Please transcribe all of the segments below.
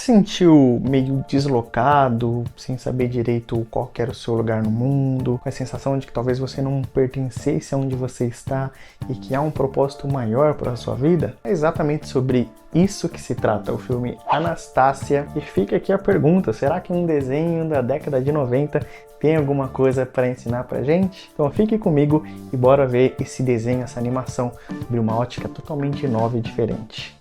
sentiu meio deslocado, sem saber direito qual que era o seu lugar no mundo, com a sensação de que talvez você não pertencesse aonde você está e que há um propósito maior para a sua vida? É exatamente sobre isso que se trata o filme Anastasia. E fica aqui a pergunta, será que um desenho da década de 90 tem alguma coisa para ensinar pra gente? Então fique comigo e bora ver esse desenho, essa animação, de uma ótica totalmente nova e diferente.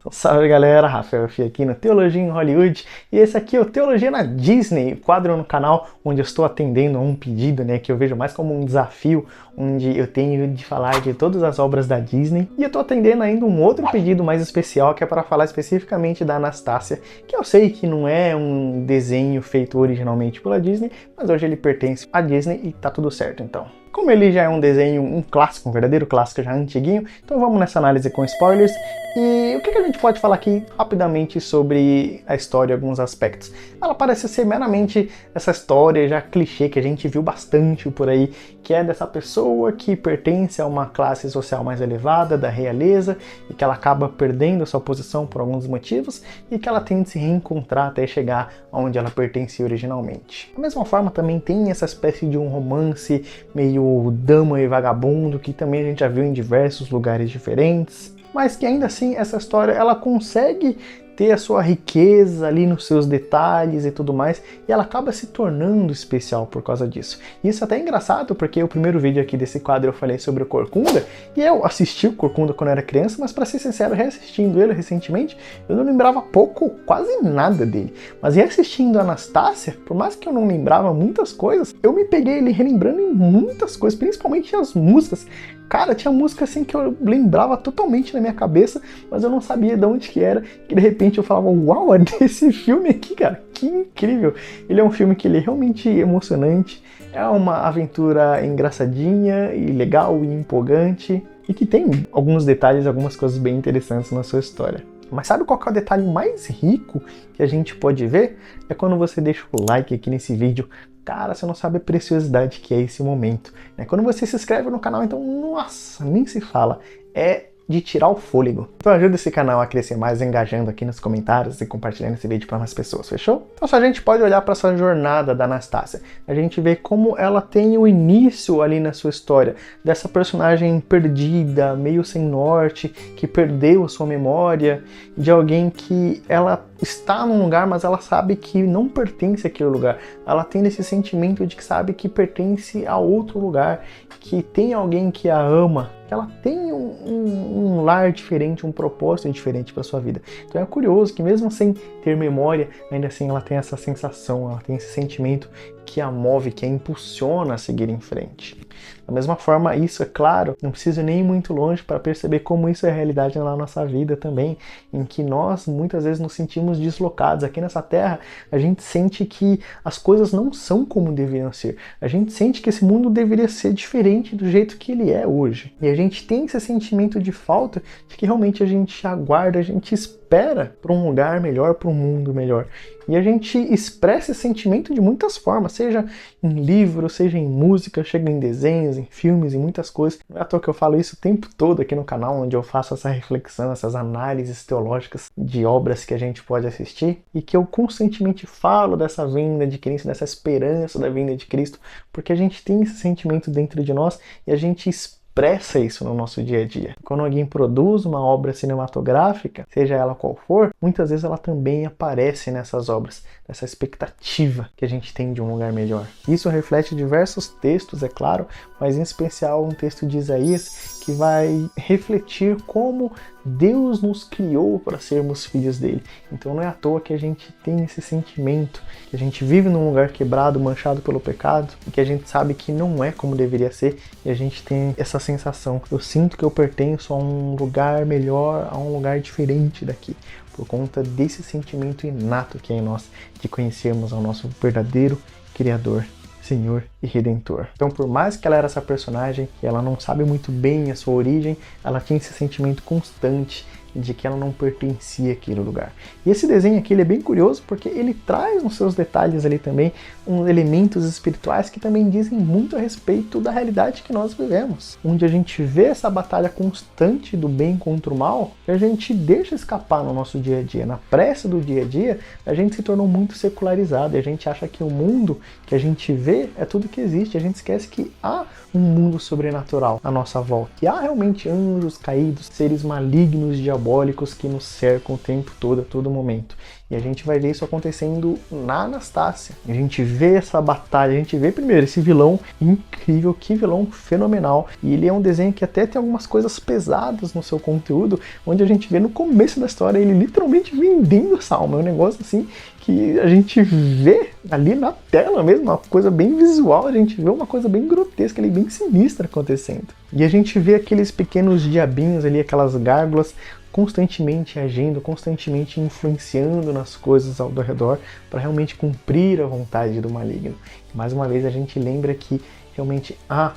Salve galera, Rafael Fih aqui no Teologia em Hollywood, e esse aqui é o Teologia na Disney, quadro no canal onde eu estou atendendo a um pedido, que eu vejo mais como um desafio, onde eu tenho de falar de todas as obras da Disney, e eu estou atendendo ainda um outro pedido mais especial, que é para falar especificamente da Anastasia, que eu sei que não é um desenho feito originalmente pela Disney, mas hoje ele pertence à Disney e tá tudo certo então. Como ele já é um desenho, um clássico, um verdadeiro clássico já antiguinho, então vamos nessa análise com spoilers. E o que a gente pode falar aqui rapidamente sobre a história e alguns aspectos? Ela parece ser meramente essa história já clichê que a gente viu bastante por aí, que é dessa pessoa que pertence a uma classe social mais elevada, da realeza, e que ela acaba perdendo a sua posição por alguns motivos, e que ela tem de se reencontrar até chegar onde ela pertencia originalmente. Da mesma forma também tem essa espécie de um romance meio dama e vagabundo, que também a gente já viu em diversos lugares diferentes, mas que ainda assim essa história ela consegue ter a sua riqueza ali nos seus detalhes e tudo mais, e ela acaba se tornando especial por causa disso. E isso até é engraçado, porque o primeiro vídeo aqui desse quadro eu falei sobre o Corcunda, e eu assisti o Corcunda quando eu era criança, mas para ser sincero, reassistindo ele recentemente, eu não lembrava quase nada dele. Mas reassistindo a Anastasia, por mais que eu não lembrava muitas coisas, eu me peguei ele relembrando em muitas coisas, principalmente as músicas. Cara, tinha música assim que eu lembrava totalmente na minha cabeça, mas eu não sabia de onde que era, que de repente eu falava, uau, é desse filme aqui, cara, que incrível! Ele é um filme que ele é realmente emocionante, é uma aventura engraçadinha e legal e empolgante, e que tem alguns detalhes, algumas coisas bem interessantes na sua história. Mas sabe qual que é o detalhe mais rico que a gente pode ver? É quando você deixa o like aqui nesse vídeo. Cara, você não sabe a preciosidade que é esse momento. Quando você se inscreve no canal, então, nossa, nem se fala. É de tirar o fôlego. Então ajuda esse canal a crescer mais engajando aqui nos comentários e compartilhando esse vídeo para mais pessoas, fechou? Então se a gente pode olhar para essa jornada da Anastasia, a gente vê como ela tem o início ali na sua história, dessa personagem perdida, meio sem norte, que perdeu a sua memória, de alguém que ela está num lugar, mas ela sabe que não pertence àquele lugar. Ela tem esse sentimento de que sabe que pertence a outro lugar, que tem alguém que a ama, que ela tem um lar diferente, um propósito diferente para sua vida. Então é curioso que mesmo sem ter memória, ainda assim ela tem essa sensação, ela tem esse sentimento que a move, que a impulsiona a seguir em frente. Da mesma forma, isso é claro, não preciso nem ir muito longe para perceber como isso é realidade na nossa vida também, em que nós muitas vezes nos sentimos deslocados. Aqui nessa terra, a gente sente que as coisas não são como deveriam ser. A gente sente que esse mundo deveria ser diferente do jeito que ele é hoje. E a gente tem esse sentimento de falta de que realmente a gente aguarda, a gente espera por um lugar melhor, por um mundo melhor. E a gente expressa esse sentimento de muitas formas, seja em livro, seja em música, seja em desenhos, em filmes, em muitas coisas. Não é à toa que eu falo isso o tempo todo aqui no canal, onde eu faço essa reflexão, essas análises teológicas de obras que a gente pode assistir, e que eu constantemente falo dessa vinda de Cristo, dessa esperança da vinda de Cristo, porque a gente tem esse sentimento dentro de nós e a gente expressa isso no nosso dia a dia. Quando alguém produz uma obra cinematográfica, seja ela qual for, muitas vezes ela também aparece nessas obras, nessa expectativa que a gente tem de um lugar melhor. Isso reflete diversos textos, é claro, mas em especial um texto de Isaías que vai refletir como Deus nos criou para sermos filhos dele. Então não é à toa que a gente tem esse sentimento, que a gente vive num lugar quebrado, manchado pelo pecado, e que a gente sabe que não é como deveria ser, e a gente tem essa sensação, eu sinto que eu pertenço a um lugar melhor, a um lugar diferente daqui, por conta desse sentimento inato que é em nós, de conhecermos ao nosso verdadeiro Criador, Senhor e Redentor. Então, por mais que ela era essa personagem, e ela não sabe muito bem a sua origem, ela tinha esse sentimento constante de que ela não pertencia àquele lugar. E esse desenho aqui ele é bem curioso porque ele traz nos seus detalhes ali também uns elementos espirituais que também dizem muito a respeito da realidade que nós vivemos, onde a gente vê essa batalha constante do bem contra o mal e a gente deixa escapar no nosso dia a dia. Na pressa do dia a dia, a gente se tornou muito secularizado e a gente acha que o mundo que a gente vê é tudo que existe. A gente esquece que há um mundo sobrenatural à nossa volta, que há realmente anjos caídos, seres malignos, diabólicos que nos cercam o tempo todo, a todo momento. E a gente vai ver isso acontecendo na Anastácia. A gente vê essa batalha, a gente vê primeiro esse vilão incrível, que vilão fenomenal. E ele é um desenho que até tem algumas coisas pesadas no seu conteúdo, onde a gente vê no começo da história ele literalmente vendendo essa alma. É um negócio assim que a gente vê ali na tela mesmo, uma coisa bem visual, a gente vê uma coisa bem grotesca ali, bem sinistra acontecendo. E a gente vê aqueles pequenos diabinhos ali, aquelas gárgulas, constantemente agindo, constantemente influenciando nas coisas ao redor para realmente cumprir a vontade do maligno. Mais uma vez a gente lembra que realmente há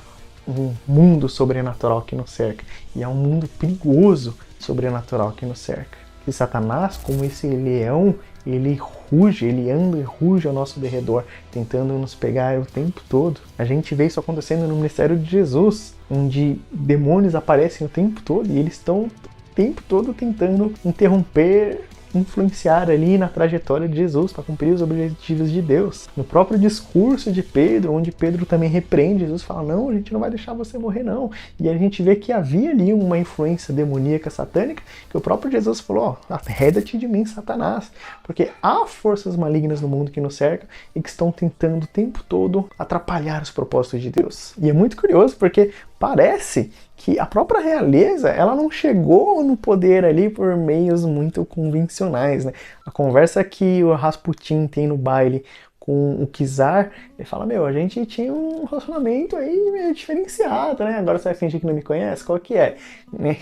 um mundo sobrenatural que nos cerca e há um mundo perigoso sobrenatural que nos cerca. E Satanás, como esse leão, ele ruge, ele anda e ruge ao nosso derredor, tentando nos pegar o tempo todo. A gente vê isso acontecendo no ministério de Jesus, onde demônios aparecem o tempo todo e eles estão o tempo todo tentando interromper, influenciar ali na trajetória de Jesus para cumprir os objetivos de Deus. No próprio discurso de Pedro, onde Pedro também repreende Jesus, fala, não, a gente não vai deixar você morrer não. E a gente vê que havia ali uma influência demoníaca satânica, que o próprio Jesus falou, arreda-te de mim, Satanás, porque há forças malignas no mundo que nos cercam e que estão tentando o tempo todo atrapalhar os propósitos de Deus. E é muito curioso porque parece que a própria realeza, ela não chegou no poder ali por meios muito convencionais, né? A conversa que o Rasputin tem no baile com o Czar, ele fala, a gente tinha um relacionamento aí meio diferenciado, né? Agora você vai fingir que não me conhece? Qual que é? Né?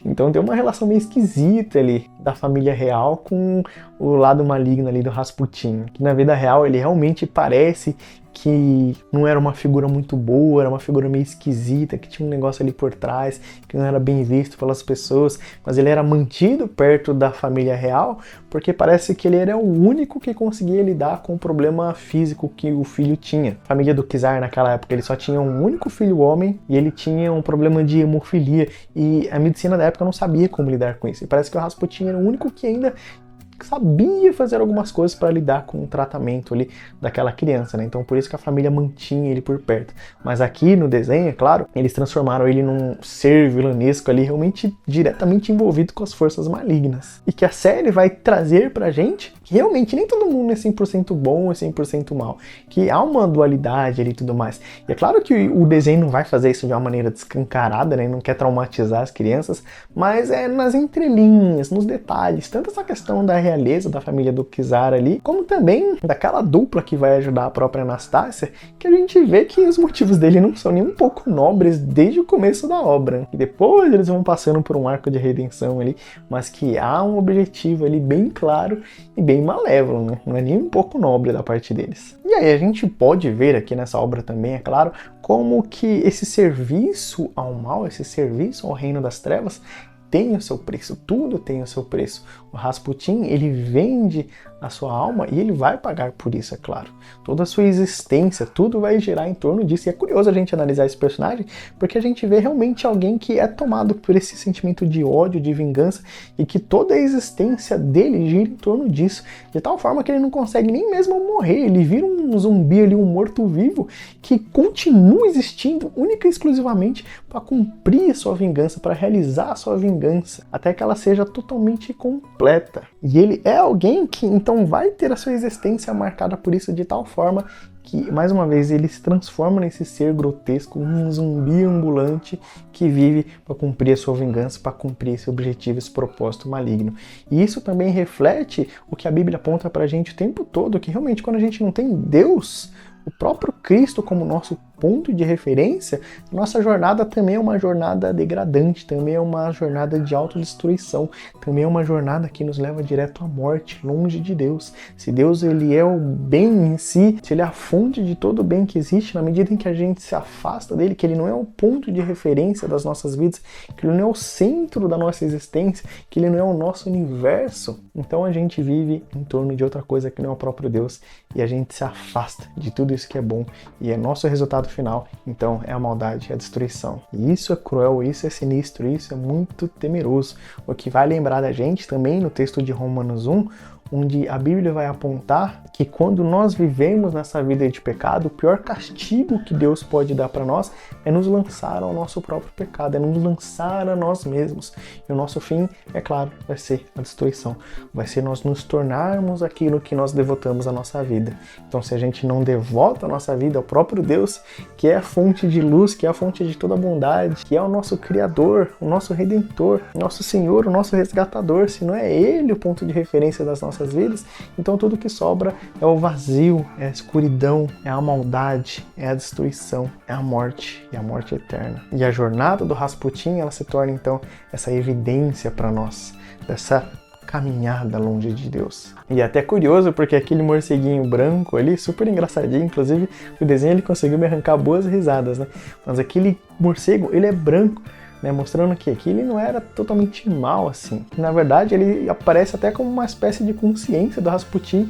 Então tem uma relação meio esquisita ali da família real com o lado maligno ali do Rasputin, que na vida real ele realmente parece que não era uma figura muito boa, era uma figura meio esquisita, que tinha um negócio ali por trás, que não era bem visto pelas pessoas, mas ele era mantido perto da família real, porque parece que ele era o único que conseguia lidar com o problema físico que o filho tinha. A família do Czar naquela época, ele só tinha um único filho homem, e ele tinha um problema de hemofilia, e a medicina da época não sabia como lidar com isso. E parece que o Rasputin era o único que ainda sabia fazer algumas coisas para lidar com o tratamento ali daquela criança, né? Então por isso que a família mantinha ele por perto. Mas aqui no desenho, é claro, eles transformaram ele num ser vilanesco ali, realmente diretamente envolvido com as forças malignas. E que a série vai trazer pra gente que realmente nem todo mundo é 100% bom e 100% mal, que há uma dualidade ali e tudo mais. E é claro que o desenho não vai fazer isso de uma maneira descancarada, né? Não quer traumatizar as crianças, mas é nas entrelinhas, nos detalhes, tanto essa questão da realeza da família do Czar ali, como também daquela dupla que vai ajudar a própria Anastácia, que a gente vê que os motivos dele não são nem um pouco nobres desde o começo da obra. E depois eles vão passando por um arco de redenção ali, mas que há um objetivo ali bem claro e bem malévolo, né? Não é nem um pouco nobre da parte deles. E aí a gente pode ver aqui nessa obra também, é claro, como que esse serviço ao mal, esse serviço ao reino das trevas tem o seu preço, tudo tem o seu preço. O Rasputin, ele vende a sua alma e ele vai pagar por isso, é claro. Toda a sua existência, tudo vai girar em torno disso. E é curioso a gente analisar esse personagem, porque a gente vê realmente alguém que é tomado por esse sentimento de ódio, de vingança, e que toda a existência dele gira em torno disso, de tal forma que ele não consegue nem mesmo morrer, ele vira um zumbi ali, um morto-vivo, que continua existindo única e exclusivamente para cumprir a sua vingança, para realizar a sua vingança, até que ela seja totalmente completa. E ele é alguém que então vai ter a sua existência marcada por isso de tal forma que, mais uma vez, ele se transforma nesse ser grotesco, um zumbi ambulante que vive para cumprir a sua vingança, para cumprir esse objetivo, esse propósito maligno. E isso também reflete o que a Bíblia aponta para a gente o tempo todo, que realmente quando a gente não tem Deus, o próprio Cristo como nosso ponto de referência, nossa jornada também é uma jornada degradante, também é uma jornada de autodestruição, também é uma jornada que nos leva direto à morte, longe de Deus. Se Deus ele é o bem em si, se ele é a fonte de todo o bem que existe, na medida em que a gente se afasta dele, que ele não é o ponto de referência das nossas vidas, que ele não é o centro da nossa existência, que ele não é o nosso universo, então a gente vive em torno de outra coisa que não é o próprio Deus e a gente se afasta de tudo isso que é bom e é nosso resultado final, então é a maldade, é a destruição. E isso é cruel, isso é sinistro, isso é muito temeroso. O que vai lembrar da gente também no texto de Romanos 1, onde a Bíblia vai apontar que quando nós vivemos nessa vida de pecado, o pior castigo que Deus pode dar para nós é nos lançar ao nosso próprio pecado, é nos lançar a nós mesmos. E o nosso fim, é claro, vai ser a destruição. Vai ser nós nos tornarmos aquilo que nós devotamos à nossa vida. Então, se a gente não devota a nossa vida ao próprio Deus, que é a fonte de luz, que é a fonte de toda bondade, que é o nosso Criador, o nosso Redentor, o nosso Senhor, o nosso Resgatador, se não é Ele o ponto de referência das nossas vidas, então tudo que sobra é o vazio, é a escuridão, é a maldade, é a destruição, é a morte e a morte eterna. E a jornada do Rasputin, ela se torna então essa evidência para nós dessa caminhada longe de Deus. E é até curioso porque aquele morceguinho branco ali, super engraçadinho, inclusive o desenho ele conseguiu me arrancar boas risadas, né? Mas aquele morcego, ele é branco, né, mostrando que ele não era totalmente mal assim. Na verdade, ele aparece até como uma espécie de consciência do Rasputin,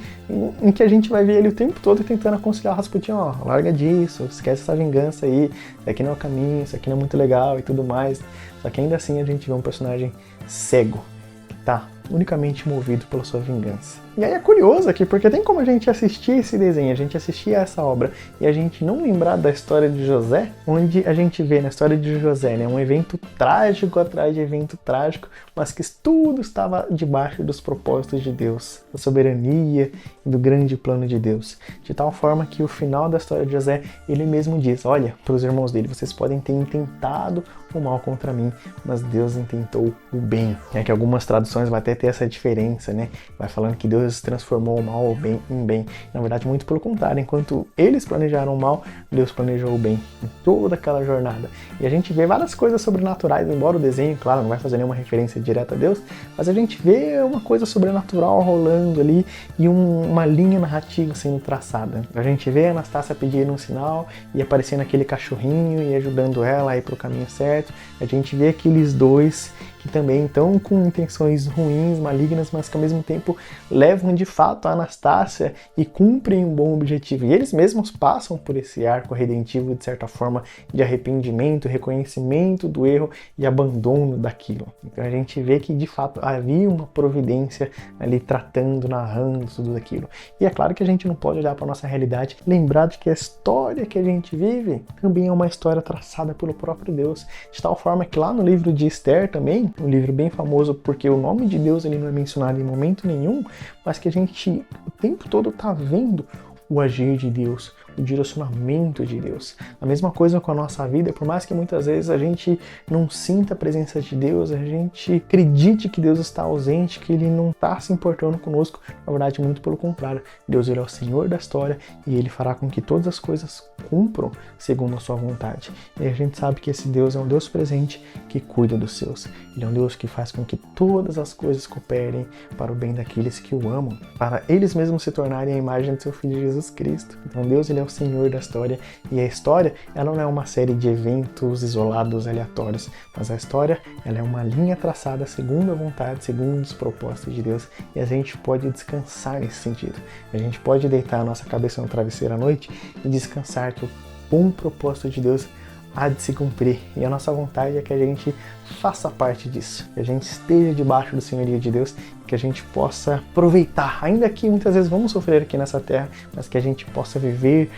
em que a gente vai ver ele o tempo todo tentando aconselhar o Rasputin, ó, larga disso, esquece essa vingança aí, isso aqui não é o caminho, isso aqui não é muito legal e tudo mais. Só que ainda assim a gente vê um personagem cego, que tá unicamente movido pela sua vingança. E aí é curioso aqui, porque tem como a gente assistir esse desenho, a gente assistir essa obra e a gente não lembrar da história de José, onde a gente vê na história de José, né, um evento trágico atrás de evento trágico, mas que tudo estava debaixo dos propósitos de Deus, da soberania e do grande plano de Deus. De tal forma que o final da história de José, ele mesmo diz, olha, para os irmãos dele, vocês podem ter intentado o mal contra mim, mas Deus intentou o bem. É que algumas traduções vai até ter essa diferença, né? Vai falando que Deus transformou o mal em bem. Na verdade, muito pelo contrário. Enquanto eles planejaram o mal, Deus planejou o bem em toda aquela jornada. E a gente vê várias coisas sobrenaturais, embora o desenho, claro, não vai fazer nenhuma referência direta a Deus, mas a gente vê uma coisa sobrenatural rolando ali e uma linha narrativa sendo traçada. A gente vê a Anastácia pedindo um sinal e aparecendo aquele cachorrinho e ajudando ela a ir para o caminho certo. A gente vê aqueles dois que também estão com intenções ruins, malignas, mas que ao mesmo tempo levam de fato a Anastácia e cumprem um bom objetivo. E eles mesmos passam por esse arco redentivo, de certa forma, de arrependimento, reconhecimento do erro e abandono daquilo. Então a gente vê que de fato havia uma providência ali tratando, narrando tudo aquilo. E é claro que a gente não pode olhar para a nossa realidade, lembrar de que a história que a gente vive também é uma história traçada pelo próprio Deus, de tal forma que lá no livro de Esther também, um livro bem famoso porque o nome de Deus ele não é mencionado em momento nenhum, mas que a gente o tempo todo está vendo o agir de Deus, o direcionamento de Deus. A mesma coisa com a nossa vida, por mais que muitas vezes a gente não sinta a presença de Deus, a gente acredite que Deus está ausente, que Ele não está se importando conosco, na verdade, muito pelo contrário. Deus ele é o Senhor da história e Ele fará com que todas as coisas cumpram segundo a sua vontade. E a gente sabe que esse Deus é um Deus presente que cuida dos seus. Ele é um Deus que faz com que todas as coisas cooperem para o bem daqueles que o amam, para eles mesmos se tornarem a imagem do seu Filho Jesus Cristo. Então Deus ele é o Senhor da história e a história ela não é uma série de eventos isolados, aleatórios, mas a história ela é uma linha traçada segundo a vontade, segundo os propósitos de Deus e a gente pode descansar nesse sentido. A gente pode deitar a nossa cabeça no travesseiro à noite e descansar que o bom propósito de Deus há de se cumprir e a nossa vontade é que a gente faça parte disso, que a gente esteja debaixo do senhorio de Deus, que a gente possa aproveitar, ainda que muitas vezes vamos sofrer aqui nessa terra, mas que a gente possa viver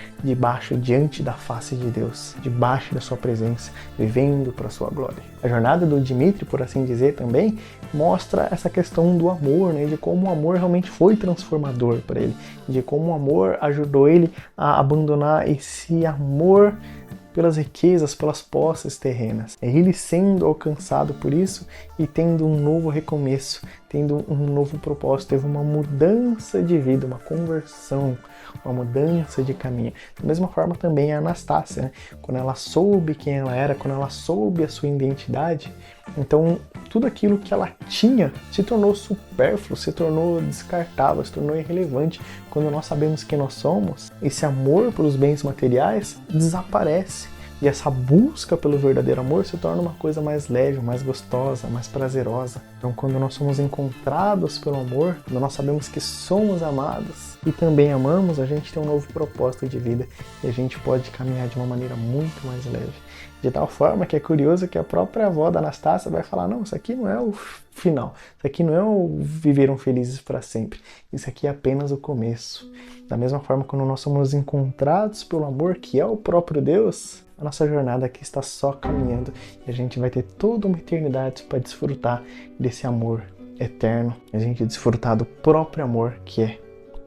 diante da face de Deus, debaixo da sua presença, vivendo para a sua glória. A jornada do Dmitry, por assim dizer, também mostra essa questão do amor, né, de como o amor realmente foi transformador para ele, de como o amor ajudou ele a abandonar esse amor pelas riquezas, pelas posses terrenas. É ele sendo alcançado por isso e tendo um novo recomeço, tendo um novo propósito, teve uma mudança de vida, uma conversão, uma mudança de caminho. Da mesma forma também a Anastácia, né? Quando ela soube quem ela era, quando ela soube a sua identidade, então tudo aquilo que ela tinha se tornou supérfluo, se tornou descartável, se tornou irrelevante. Quando nós sabemos quem nós somos, esse amor pelos bens materiais desaparece. E essa busca pelo verdadeiro amor se torna uma coisa mais leve, mais gostosa, mais prazerosa. Então, quando nós somos encontrados pelo amor, quando nós sabemos que somos amados e também amamos, a gente tem um novo propósito de vida e a gente pode caminhar de uma maneira muito mais leve. De tal forma que é curioso que a própria avó da Anastácia vai falar, não, isso aqui não é o final, isso aqui não é o viveram felizes para sempre, isso aqui é apenas o começo. Da mesma forma, quando nós somos encontrados pelo amor, que é o próprio Deus, a nossa jornada aqui está só caminhando e a gente vai ter toda uma eternidade para desfrutar desse amor eterno, a gente desfrutar do próprio amor que é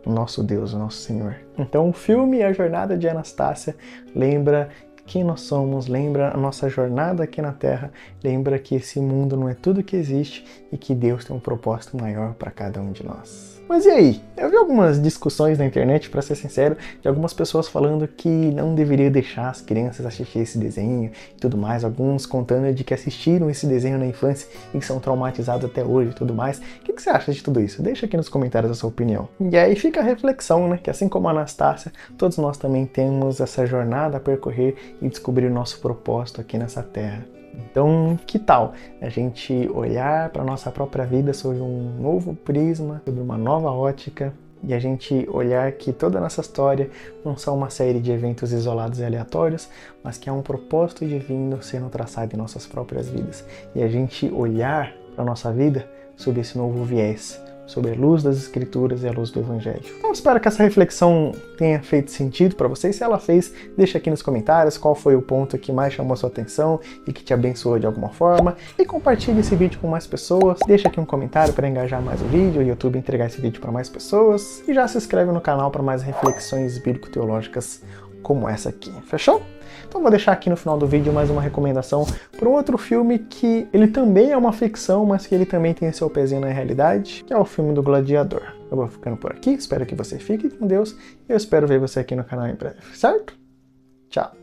o nosso Deus, o nosso Senhor. Então o filme A Jornada de Anastácia lembra quem nós somos, lembra a nossa jornada aqui na Terra, lembra que esse mundo não é tudo que existe e que Deus tem um propósito maior para cada um de nós. Mas e aí? Eu vi algumas discussões na internet, para ser sincero, de algumas pessoas falando que não deveria deixar as crianças assistir esse desenho e tudo mais, alguns contando de que assistiram esse desenho na infância e que são traumatizados até hoje e tudo mais. O que você acha de tudo isso? Deixa aqui nos comentários a sua opinião. E aí fica a reflexão, né? Que assim como a Anastácia, todos nós também temos essa jornada a percorrer e descobrir o nosso propósito aqui nessa Terra. Então, que tal a gente olhar para a nossa própria vida sob um novo prisma, sob uma nova ótica, e a gente olhar que toda a nossa história não são uma série de eventos isolados e aleatórios, mas que há um propósito divino sendo traçado em nossas próprias vidas. E a gente olhar para a nossa vida sob esse novo viés, sob a luz das Escrituras e a luz do Evangelho. Então espero que essa reflexão tenha feito sentido para vocês. Se ela fez, deixa aqui nos comentários qual foi o ponto que mais chamou a sua atenção e que te abençoou de alguma forma. E compartilhe esse vídeo com mais pessoas. Deixa aqui um comentário para engajar mais o vídeo, o YouTube entregar esse vídeo para mais pessoas. E já se inscreve no canal para mais reflexões bíblico-teológicas como essa aqui. Fechou? Então vou deixar aqui no final do vídeo mais uma recomendação para um outro filme que ele também é uma ficção, mas que ele também tem seu pezinho na realidade, que é o filme do Gladiador. Eu vou ficando por aqui, espero que você fique com Deus e eu espero ver você aqui no canal em breve, certo? Tchau!